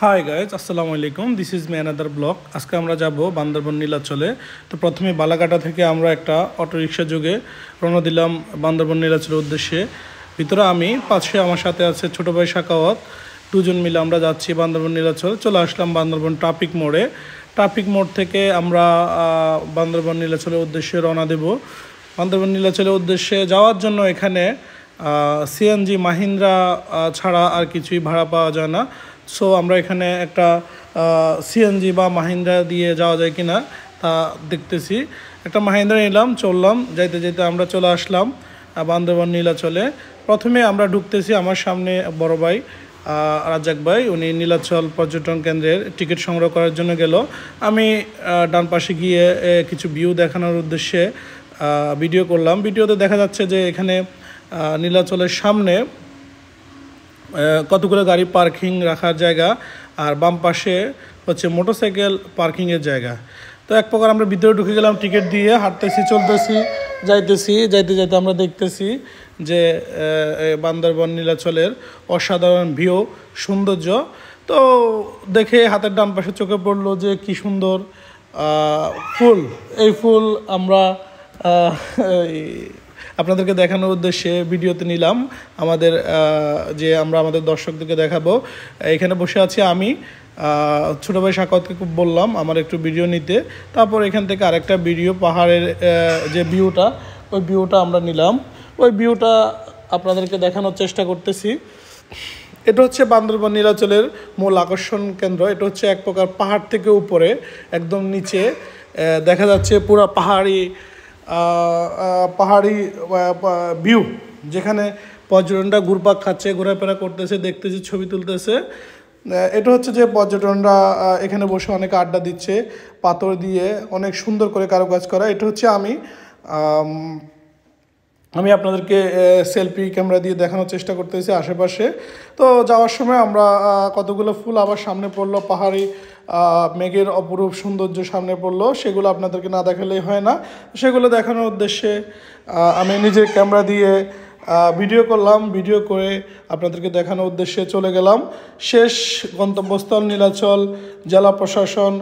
Hi guys, আসসালামু আলাইকুম। This is me another blog. আজকে আমরা যাব বান্দরবন নীলাচলে। তো প্রথমে বালাকাটা থেকে আমরা একটা অটোরিকশা যোগে রওনা দিলাম বান্দরবন নীলাচলের উদ্দেশ্যে। ভিতরে আমি পাশে আমার সাথে আছে ছোটো ভাই সাকাওয়াত, দুজন মিলে আমরা যাচ্ছি বান্দরবন নীলাচল। চলে আসলাম বান্দরবন ট্রাফিক মোড়ে। ট্রাফিক মোড় থেকে আমরা বান্দরবন নীলাচলের উদ্দেশ্যে রওনা দেব। বান্দরবন নীলাচলের উদ্দেশ্যে যাওয়ার জন্য এখানে সিএনজি মাহিন্দ্রা ছাড়া আর কিছুই ভাড়া পাওয়া যায় না। সো আমরা এখানে একটা সিএনজি বা মাহিন্দ্রা দিয়ে যাওয়া যায় কিনা তা দেখতেছি। একটা মাহিন্দ্রা নিলাম, চললাম। যাইতে যেতে আমরা চলে আসলাম বান্দরবন নীলাচলে। প্রথমে আমরা ঢুকতেছি, আমার সামনে বড় ভাই রাজ্জাক ভাই, উনি নীলাচল পর্যটন কেন্দ্রের টিকিট সংগ্রহ করার জন্য গেল। আমি ডান পাশে গিয়ে কিছু ভিউ দেখানোর উদ্দেশ্যে ভিডিও করলাম। ভিডিওতে দেখা যাচ্ছে যে এখানে নীলাচলের সামনে কতগুলো গাড়ি পার্কিং রাখার জায়গা, আর বাম পাশে হচ্ছে মোটরসাইকেল পার্কিংয়ের জায়গা। তো এক প্রকার আমরা ভিতরে ঢুকে গেলাম, টিকিট দিয়ে হাঁটতেছি, চলতেছি, যাইতে যাইতে আমরা দেখতেছি যে বান্দরবন নীলাচলের অসাধারণ ভিউ, সৌন্দর্য। তো দেখে হাতের ডান পাশে চোখে পড়লো যে কি সুন্দর ফুল। এই ফুল আমরা আপনাদেরকে দেখানোর উদ্দেশ্যে ভিডিওতে নিলাম। আমরা আমাদের দর্শকদেরকে দেখাবো। এখানে বসে আছি আমি, ছোটো ভাই সাকাওয়াতকে খুব বললাম আমার একটু ভিডিও নিতে। তারপর এখান থেকে আরেকটা ভিডিও, পাহাড়ের যে ভিউটা, ওই ভিউটা আমরা নিলাম। ওই ভিউটা আপনাদেরকে দেখানোর চেষ্টা করতেছি। এটা হচ্ছে বান্দরবন নীলাচলের মূল আকর্ষণ কেন্দ্র। এটা হচ্ছে এক প্রকার পাহাড় থেকে উপরে একদম নিচে দেখা যাচ্ছে পুরো পাহাড়ি ভিউ, যেখানে পর্যটনরা ঘুরপাক খাচ্ছে, ঘোরাফেরা করতেছে, দেখতেছি, ছবি তুলতেছে। এটা হচ্ছে যে পর্যটনরা এখানে বসে অনেকে আড্ডা দিচ্ছে, পাথর দিয়ে অনেক সুন্দর করে কারুকাজ করা। এটা হচ্ছে আমি আপনাদেরকে সেলফি ক্যামেরা দিয়ে দেখানোর চেষ্টা করতেছি আশেপাশে। তো যাওয়ার সময় আমরা কতগুলো ফুল আবার সামনে পড়লো, পাহাড়ি মেঘের অপরূপ সৌন্দর্য সামনে পড়লো, সেগুলো আপনাদেরকে না দেখালেই হয় না। সেগুলো দেখানোর উদ্দেশ্যে আমি নিজের ক্যামেরা দিয়ে ভিডিও করলাম। ভিডিও করে আপনাদেরকে দেখানোর উদ্দেশ্যে চলে গেলাম। শেষ গন্তব্যস্থল নীলাচল। জেলা প্রশাসন